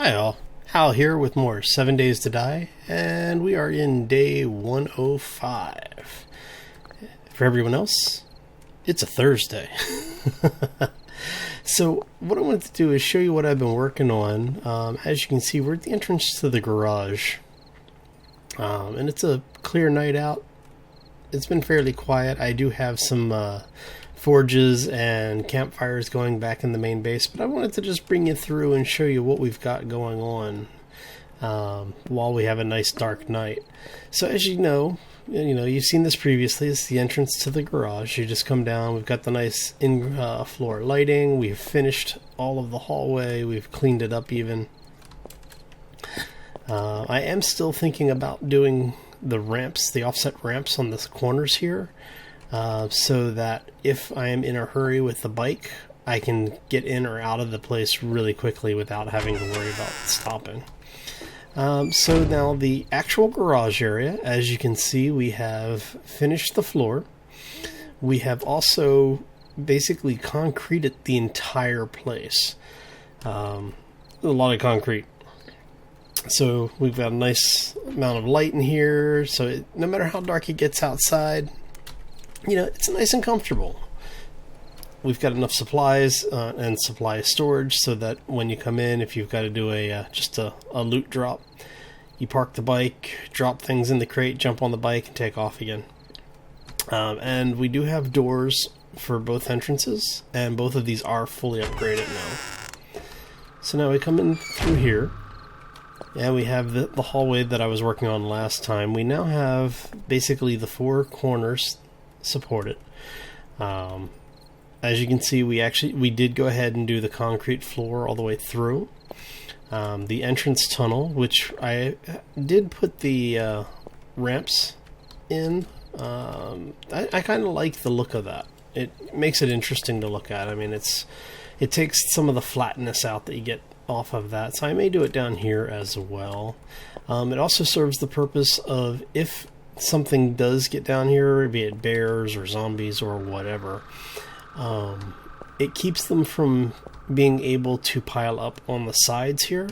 Hi all, Hal here with more 7 Days to Die, and we are in day 105. For everyone else, it's a Thursday. So what I wanted to do is show you what I've been working on. As you can see, we're at the entrance to the garage, and it's a clear night out. It's been fairly quiet. I do have some forges and campfires going back in the main base, but I wanted to just bring you through and show you what we've got going on while we have a nice dark night. So as you've seen this previously. It's the entrance to the garage. You just come down. We've got the nice in-floor lighting. We've finished all of the hallway. We've cleaned it up even. I am still thinking about doing the ramps, the offset ramps on the corners here, so that if I am in a hurry with the bike, I can get in or out of the place really quickly without having to worry about stopping. So now the actual garage area, as you can see, we have finished the floor. We have also basically concreted the entire place. A lot of concrete. So we've got a nice amount of light in here, so no matter how dark it gets outside, it's nice and comfortable. We've got enough supplies and supply storage so that when you come in, if you've got to do just a loot drop, you park the bike, drop things in the crate, jump on the bike, and take off again. And we do have doors for both entrances, and both of these are fully upgraded now. So now we come in through here, and we have the hallway that I was working on last time. We now have basically the four corners supported. As you can see, we did go ahead and do the concrete floor all the way through. The entrance tunnel, which I did put the ramps in. I kind of like the look of that. It makes it interesting to look at. I mean, it takes some of the flatness out that you get off of that, so I may do it down here as well. It also serves the purpose of if something does get down here, be it bears or zombies or whatever, it keeps them from being able to pile up on the sides here,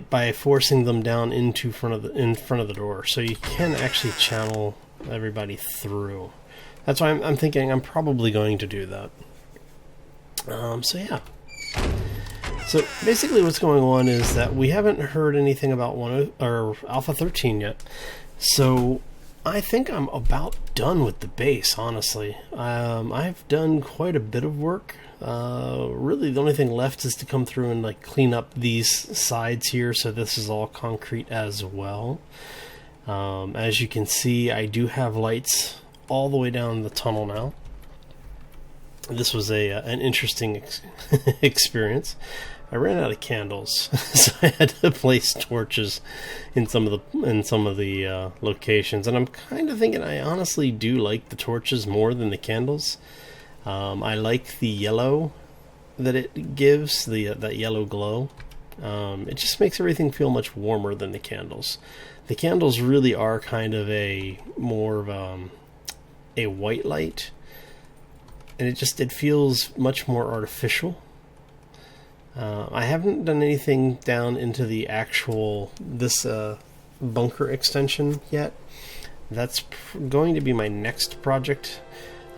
by forcing them down in front of the door, so you can actually channel everybody through. That's why I'm thinking I'm probably going to do that. So yeah. So basically what's going on is that we haven't heard anything about Alpha 13 yet. So I think I'm about done with the base, honestly. I've done quite a bit of work. Really the only thing left is to come through and clean up these sides here, so this is all concrete as well. As you can see, I do have lights all the way down the tunnel now. This was an interesting experience. I ran out of candles, so I had to place torches in some of the locations. And I'm kind of thinking I honestly do like the torches more than the candles. I like the yellow that it gives, that yellow glow. It just makes everything feel much warmer than the candles. The candles really are kind of more of a white light, and it feels much more artificial. I haven't done anything down into the this bunker extension yet. That's going to be my next project.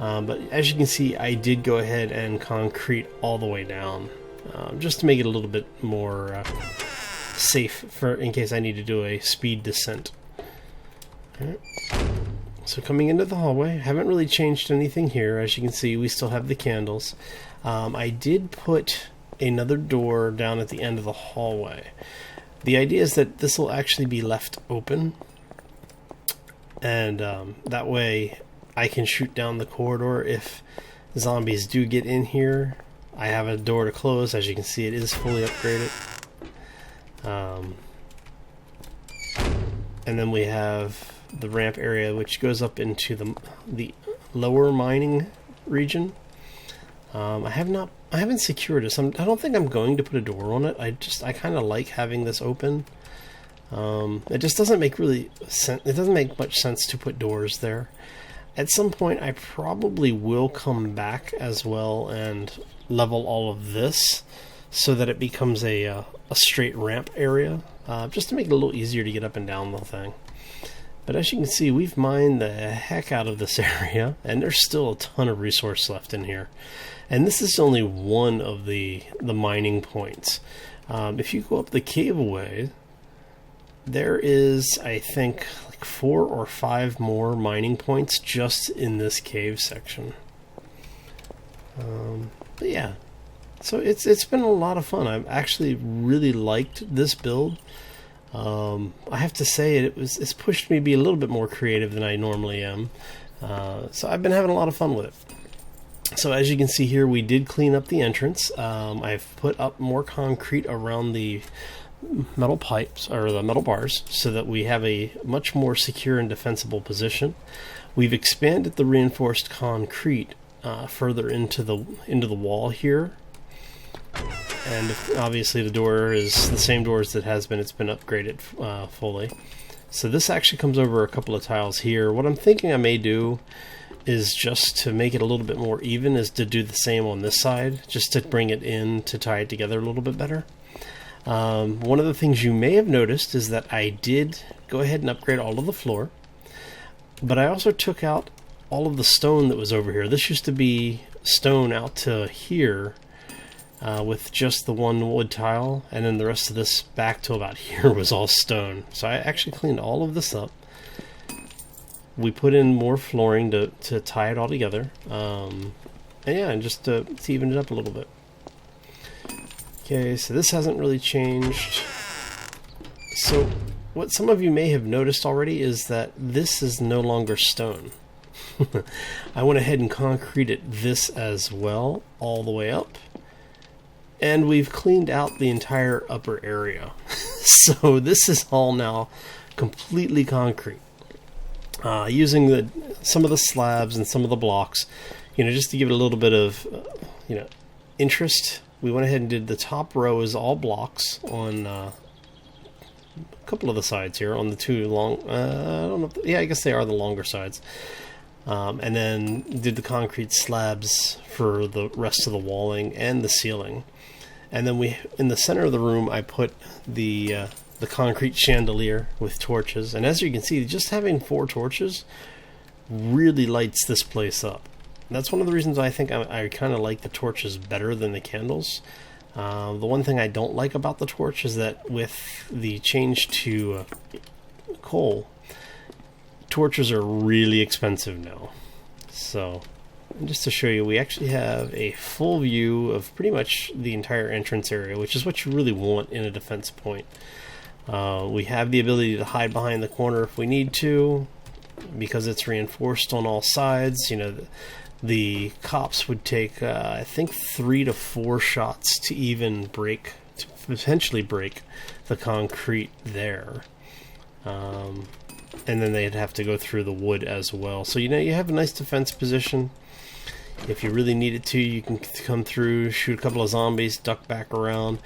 But as you can see, I did go ahead and concrete all the way down, just to make it a little bit more safe in case I need to do a speed descent. Alright. So coming into the hallway, haven't really changed anything here. As you can see, we still have the candles. I did put another door down at the end of the hallway. The idea is that this will actually be left open, and that way I can shoot down the corridor if zombies do get in here. I have a door to close. As you can see, it is fully upgraded. And then we have the ramp area, which goes up into the lower mining region. I haven't secured this. I don't think I'm going to put a door on it. I kind of like having this open. It just doesn't make much sense to put doors there. At some point, I probably will come back as well and level all of this so that it becomes a straight ramp area, just to make it a little easier to get up and down the thing. But as you can see, we've mined the heck out of this area, and there's still a ton of resource left in here. And this is only one of the mining points. If you go up the caveaway, there is, I think, like 4 or 5 more mining points just in this cave section. But yeah, so it's been a lot of fun. I've actually really liked this build. I have to say it's pushed me to be a little bit more creative than I normally am. So I've been having a lot of fun with it. So as you can see here, we did clean up the entrance. I've put up more concrete around the metal pipes, or the metal bars, so that we have a much more secure and defensible position. We've expanded the reinforced concrete further into the wall here. And obviously the door is the same door as it has been. It's been upgraded fully. So this actually comes over a couple of tiles here. What I'm thinking I may do is, just to make it a little bit more even, is to do the same on this side, just to bring it in to tie it together a little bit better. One of the things you may have noticed is that I did go ahead and upgrade all of the floor, but I also took out all of the stone that was over here. This used to be stone out to here, with just the one wood tile, and then the rest of this back to about here was all stone. So I actually cleaned all of this up. We put in more flooring to tie it all together, and yeah, and just to even it up a little bit. Okay, so this hasn't really changed. So what some of you may have noticed already is that this is no longer stone. I went ahead and concreted this as well, all the way up. And we've cleaned out the entire upper area. So this is all now completely concrete. Using some of the slabs and some of the blocks, just to give it a little bit of, interest. We went ahead and did the top row is all blocks on a couple of the sides here, on the two long, I don't know, yeah, I guess they are the longer sides. And then did the concrete slabs for the rest of the walling and the ceiling. And then in the center of the room, I put the concrete chandelier with torches. And as you can see, just having 4 torches really lights this place up. That's one of the reasons I think I kind of like the torches better than the candles. The one thing I don't like about the torch is that with the change to coal, torches are really expensive now. So, just to show you, we actually have a full view of pretty much the entire entrance area, which is what you really want in a defense point. We have the ability to hide behind the corner if we need to, because it's reinforced on all sides. The cops would take, I think, 3 to 4 shots to even potentially break the concrete there. And then they'd have to go through the wood as well. So, you have a nice defense position. If you really needed to, you can come through, shoot a couple of zombies, duck back around.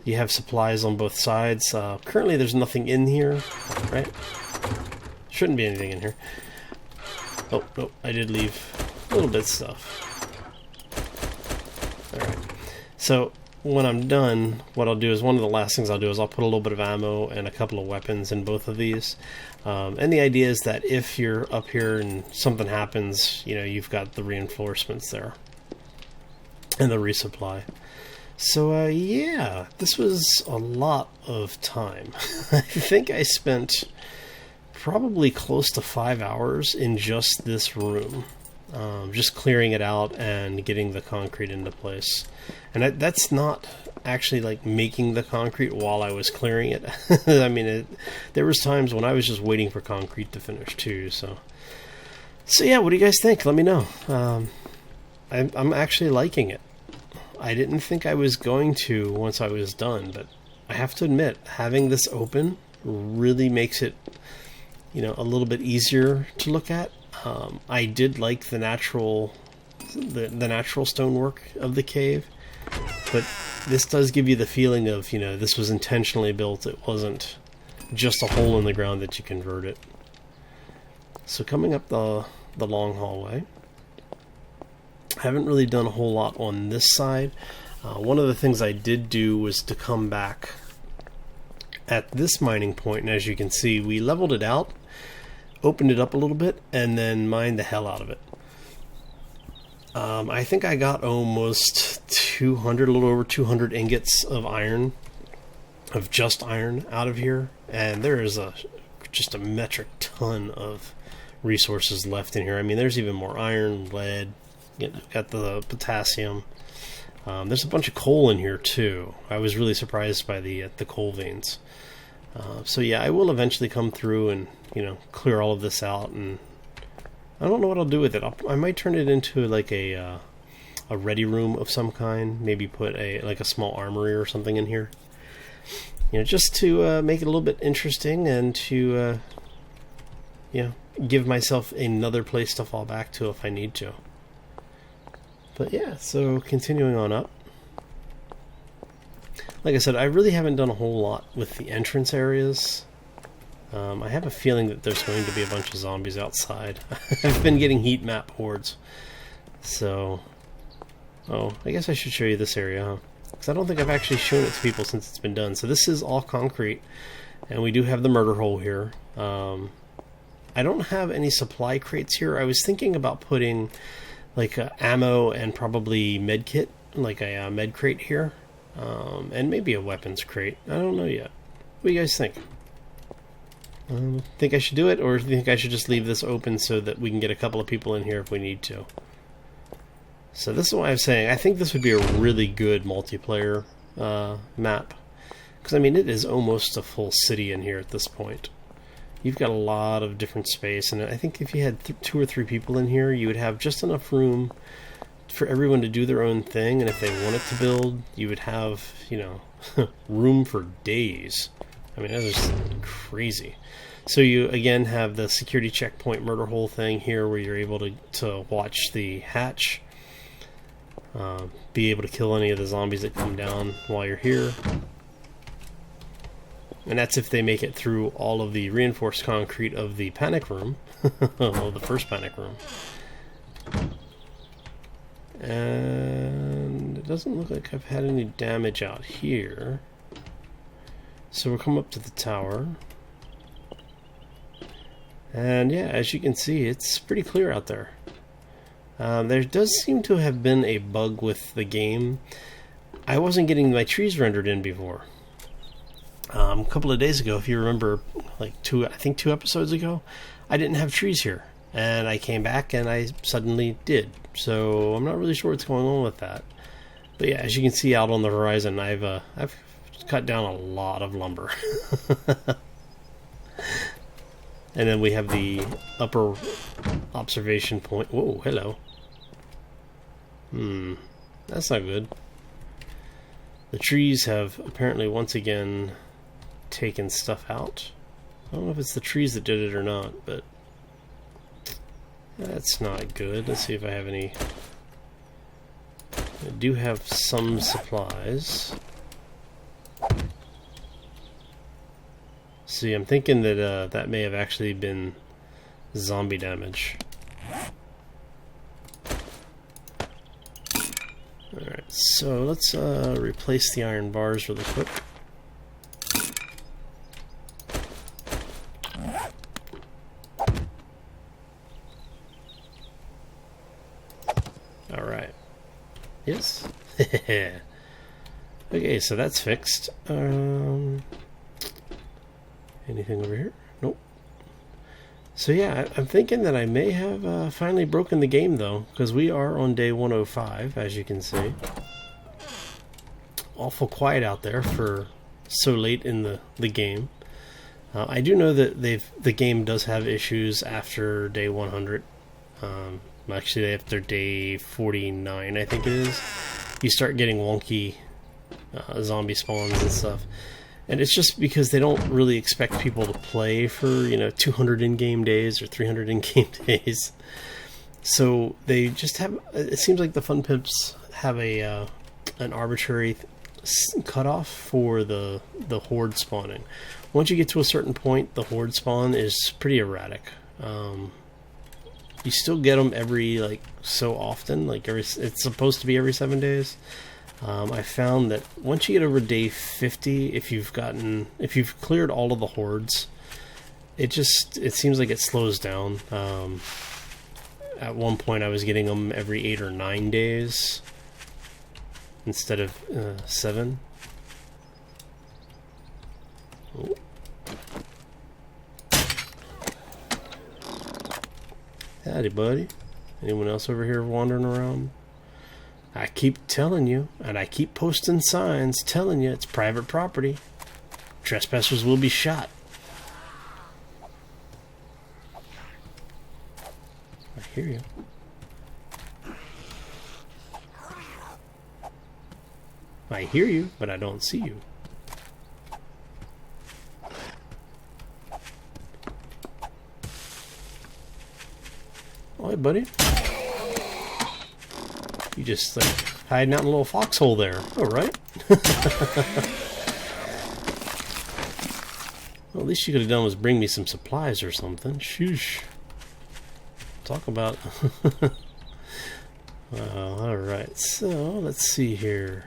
You have supplies on both sides. Currently, there's nothing in here, right? Shouldn't be anything in here. Oh, no, I did leave a little bit of stuff. Alright, so when I'm done, what I'll do is, one of the last things I'll do is I'll put a little bit of ammo and a couple of weapons in both of these. And the idea is that if you're up here and something happens, you've got the reinforcements there and the resupply. So yeah, this was a lot of time. I think I spent probably close to 5 hours in just this room, just clearing it out and getting the concrete into place. And that's not actually like making the concrete while I was clearing it. I mean, there was times when I was just waiting for concrete to finish too. So yeah, what do you guys think? Let me know. I'm actually liking it. I didn't think I was going to once I was done, but I have to admit, having this open really makes it, a little bit easier to look at. I did like the natural stonework of the cave, but this does give you the feeling of, this was intentionally built. It wasn't just a hole in the ground that you converted. So coming up the long hallway, I haven't really done a whole lot on this side. One of the things I did do was to come back at this mining point, and as you can see, we leveled it out, opened it up a little bit, and then mined the hell out of it. I think I got almost 200, a little over 200 ingots of iron, of just iron out of here, and there is just a metric ton of resources left in here. I mean, there's even more iron, lead, got the potassium. There's a bunch of coal in here too. I was really surprised by the coal veins. So yeah, I will eventually come through and clear all of this out, and I don't know what I'll do with it. I might turn it into like a ready room of some kind. Maybe put a small armory or something in here. Just to make it a little bit interesting and to give myself another place to fall back to if I need to. But yeah, so continuing on up. Like I said, I really haven't done a whole lot with the entrance areas. I have a feeling that there's going to be a bunch of zombies outside. I've been getting heat map hordes. So, I guess I should show you this area, huh? Because I don't think I've actually shown it to people since it's been done. So this is all concrete, and we do have the murder hole here. I don't have any supply crates here. I was thinking about putting like ammo and probably med kit, like a med crate here, and maybe a weapons crate. I don't know yet. What do you guys think? Think I should do it, or do you think I should just leave this open so that we can get a couple of people in here if we need to? So this is why I'm saying I think this would be a really good multiplayer map, because I mean it is almost a full city in here at this point. You've got a lot of different space, and I think if you had 2 or 3 people in here, you would have just enough room for everyone to do their own thing, and if they wanted to build, you would have, room for days. I mean, that is crazy. So you, again, have the security checkpoint murder hole thing here where you're able to watch the hatch, be able to kill any of the zombies that come down while you're here. And that's if they make it through all of the reinforced concrete of the panic room. Of the first panic room. And it doesn't look like I've had any damage out here. So we'll come up to the tower. And yeah, as you can see, it's pretty clear out there. There does seem to have been a bug with the game. I wasn't getting my trees rendered in before. A couple of days ago, if you remember, like I think 2 episodes ago, I didn't have trees here, and I came back and I suddenly did. So I'm not really sure what's going on with that. But yeah, as you can see out on the horizon, I've cut down a lot of lumber. And then we have the upper observation point. Whoa, hello. That's not good. The trees have apparently once again taken stuff out. I don't know if it's the trees that did it or not, but that's not good. Let's see if I have any. I do have some supplies. See, I'm thinking that that may have actually been zombie damage. Alright, so let's replace the iron bars really quick. Alright. Yes. Okay, so that's fixed. Anything over here? Nope. So yeah, I'm thinking that I may have finally broken the game though, because we are on day 105, as you can see. Awful quiet out there for so late in the game. I do know that the game does have issues after day 100. Actually, after day 49, I think it is. You start getting wonky zombie spawns and stuff. And it's just because they don't really expect people to play for, 200 in-game days or 300 in-game days. So they just have, it seems like the Fun Pimps have an arbitrary cutoff for the horde spawning. Once you get to a certain point, the horde spawn is pretty erratic. You still get them every, so often, it's supposed to be every 7 days. I found that once you get over day 50, if you've cleared all of the hordes, it seems like it slows down. At one point I was getting them every 8 or 9 days instead of 7. Oh. Howdy, buddy. Anyone else over here wandering around? I keep telling you, and I keep posting signs telling you it's private property. Trespassers will be shot. I hear you. I hear you, but I don't see you. Oh, hey, buddy. You just like hiding out in a little foxhole there. All right. Well, at least you could have done was bring me some supplies or something. Shoosh. Talk about. All right. So let's see here.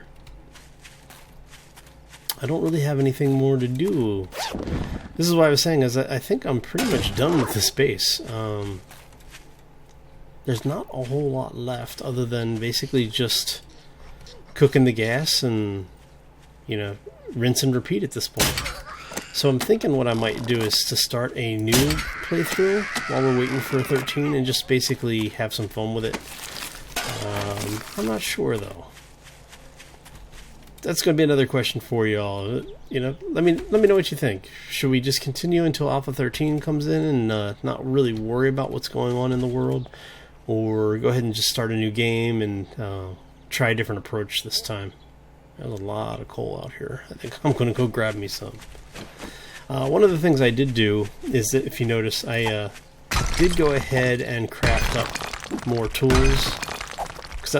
I don't really have anything more to do. This is what I was saying. Is I think I'm pretty much done with this base. There's not a whole lot left other than basically just cooking the gas and, you know, rinse and repeat at this point. So I'm thinking what I might do is to start a new playthrough while we're waiting for 13 and just basically have some fun with it. I'm not sure though. That's going to be another question for y'all. You know, let me know what you think. Should we just continue until Alpha 13 comes in and not really worry about what's going on in the world? Or go ahead and just start a new game and try a different approach this time. There's a lot of coal out here. I think I'm going to go grab me some. One of the things I did do is that, if you notice, I did go ahead and craft up more tools. Because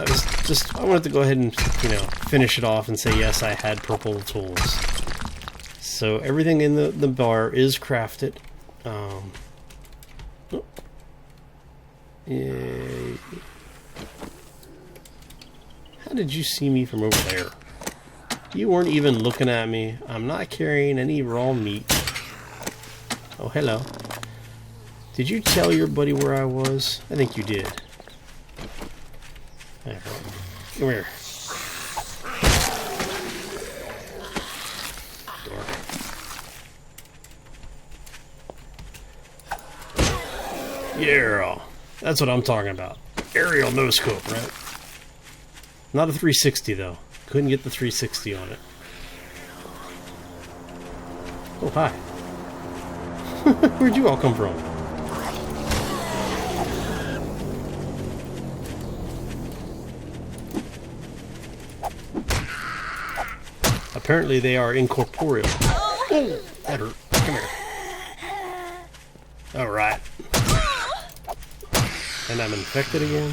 I wanted to go ahead and, you know, finish it off and say, yes, I had purple tools. So everything in the bar is crafted. Yeah. How did you see me from over there? You weren't even looking at me. I'm not carrying any raw meat. Oh, hello. Did you tell your buddy where I was? I think you did. Come here. Yeah. That's what I'm talking about. Aerial no scope, right? Not a 360 though. Couldn't get the 360 on it. Oh, hi. Where'd you all come from? Apparently they are incorporeal. Oh, that hurt. Come here. Alright. And I'm infected again.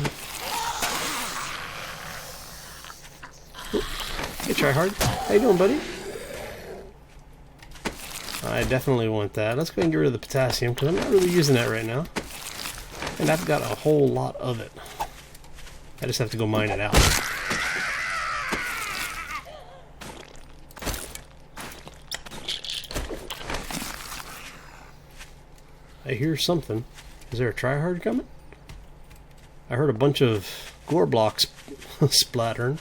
Hey, try hard. How you doing, buddy? I definitely want that. Let's go ahead and get rid of the potassium because I'm not really using that right now. And I've got a whole lot of it. I just have to go mine it out. I hear something. Is there a tryhard coming? I heard a bunch of gore blocks splattering.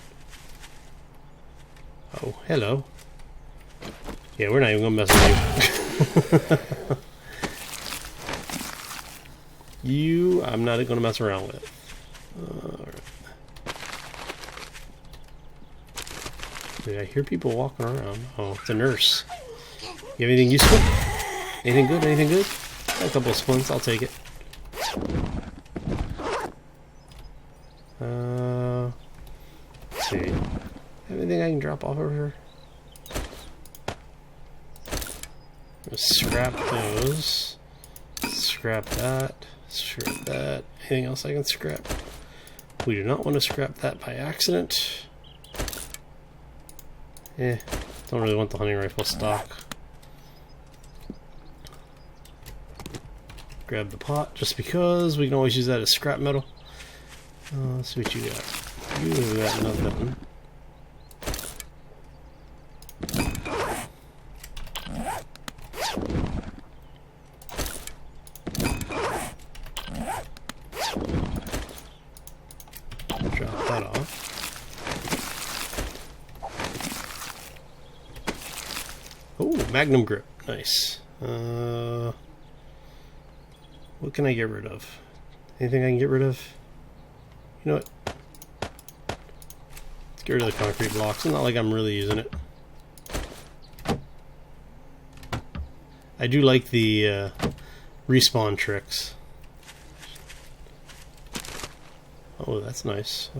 Oh, hello. Yeah, we're not even gonna mess with you. You, I'm not gonna mess around with. Alright. I hear people walking around. Oh, it's a nurse. You have anything useful? Anything good? Anything good? Got a couple of splints, I'll take it. Let's see. Anything I can drop off over here? Scrap those. Scrap that. Scrap that. Anything else I can scrap? We do not want to scrap that by accident. Don't really want the hunting rifle stock. Grab the pot just because we can always use that as scrap metal. Let's see what you got. You got nothing. Magnum grip. Nice. What can I get rid of? Anything I can get rid of? You know what? Let's get rid of the concrete blocks. It's not like I'm really using it. I do like the respawn tricks. Oh, that's nice. I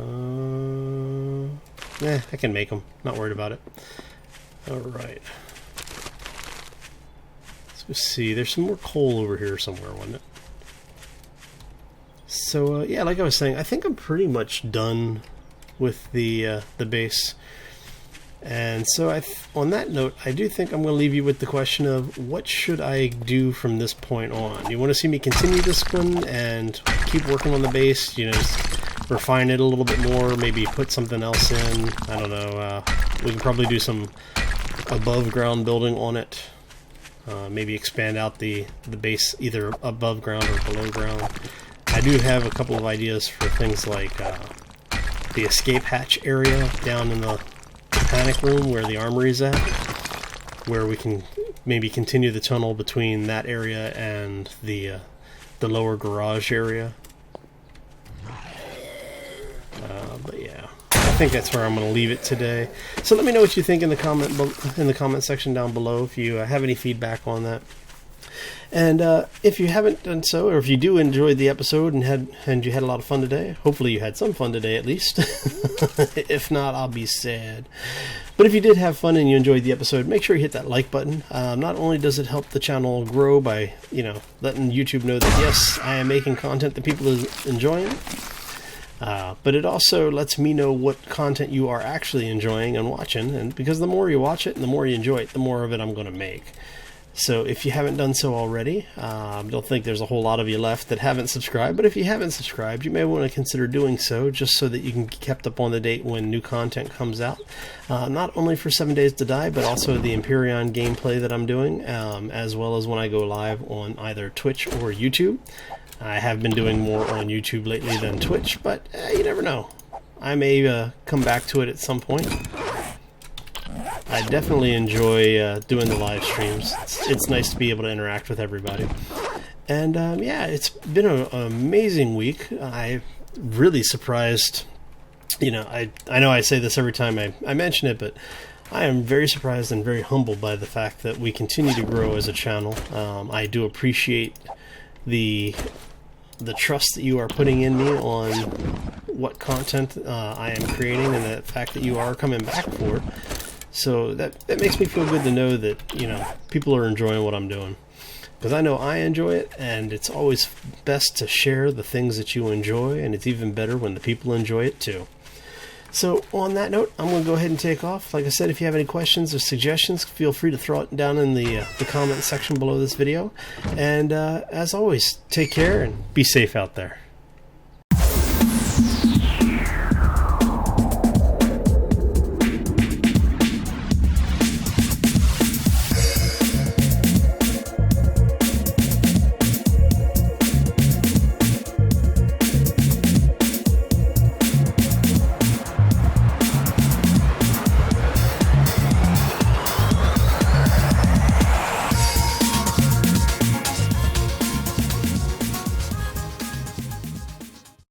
can make them. Not worried about it. Alright. Let's go see. There's some more coal over here somewhere, wasn't it? So, yeah, like I was saying, I think I'm pretty much done with the base. And so on that note, I do think I'm going to leave you with the question of what should I do from this point on? You want to see me continue this one and keep working on the base, you know, just refine it a little bit more, maybe put something else in. I don't know. We can probably do some above ground building on it. Maybe expand out the base either above ground or below ground. I do have a couple of ideas for things like the escape hatch area down in the panic room where the armory is at, where we can maybe continue the tunnel between that area and the lower garage area. But yeah, I think that's where I'm going to leave it today. So let me know what you think in the comment section down below if you have any feedback on that. And if you haven't done so, or if you do enjoy the episode and you had a lot of fun today, hopefully you had some fun today at least. If not, I'll be sad. But if you did have fun and you enjoyed the episode, make sure you hit that like button. Not only does it help the channel grow by, you know, letting YouTube know that yes, I am making content that people are enjoying, but it also lets me know what content you are actually enjoying and watching. And because the more you watch it and the more you enjoy it, the more of it I'm going to make. So if you haven't done so already, don't think there's a whole lot of you left that haven't subscribed, but if you haven't subscribed, you may want to consider doing so just so that you can be kept up on the date when new content comes out. Not only for 7 Days to Die, but also the Empyrean gameplay that I'm doing, as well as when I go live on either Twitch or YouTube. I have been doing more on YouTube lately than Twitch, but you never know. I may come back to it at some point. I definitely enjoy doing the live streams. It's nice to be able to interact with everybody. And yeah, it's been an amazing week. I'm really surprised. You know, I know I say this every time I mention it, but I am very surprised and very humbled by the fact that we continue to grow as a channel. I do appreciate the trust that you are putting in me on what content I am creating, and the fact that you are coming back for it. So that makes me feel good to know that, you know, people are enjoying what I'm doing. Because I know I enjoy it, and it's always best to share the things that you enjoy, and it's even better when the people enjoy it too. So on that note, I'm going to go ahead and take off. Like I said, if you have any questions or suggestions, feel free to throw it down in the comment section below this video. And as always, take care and be safe out there.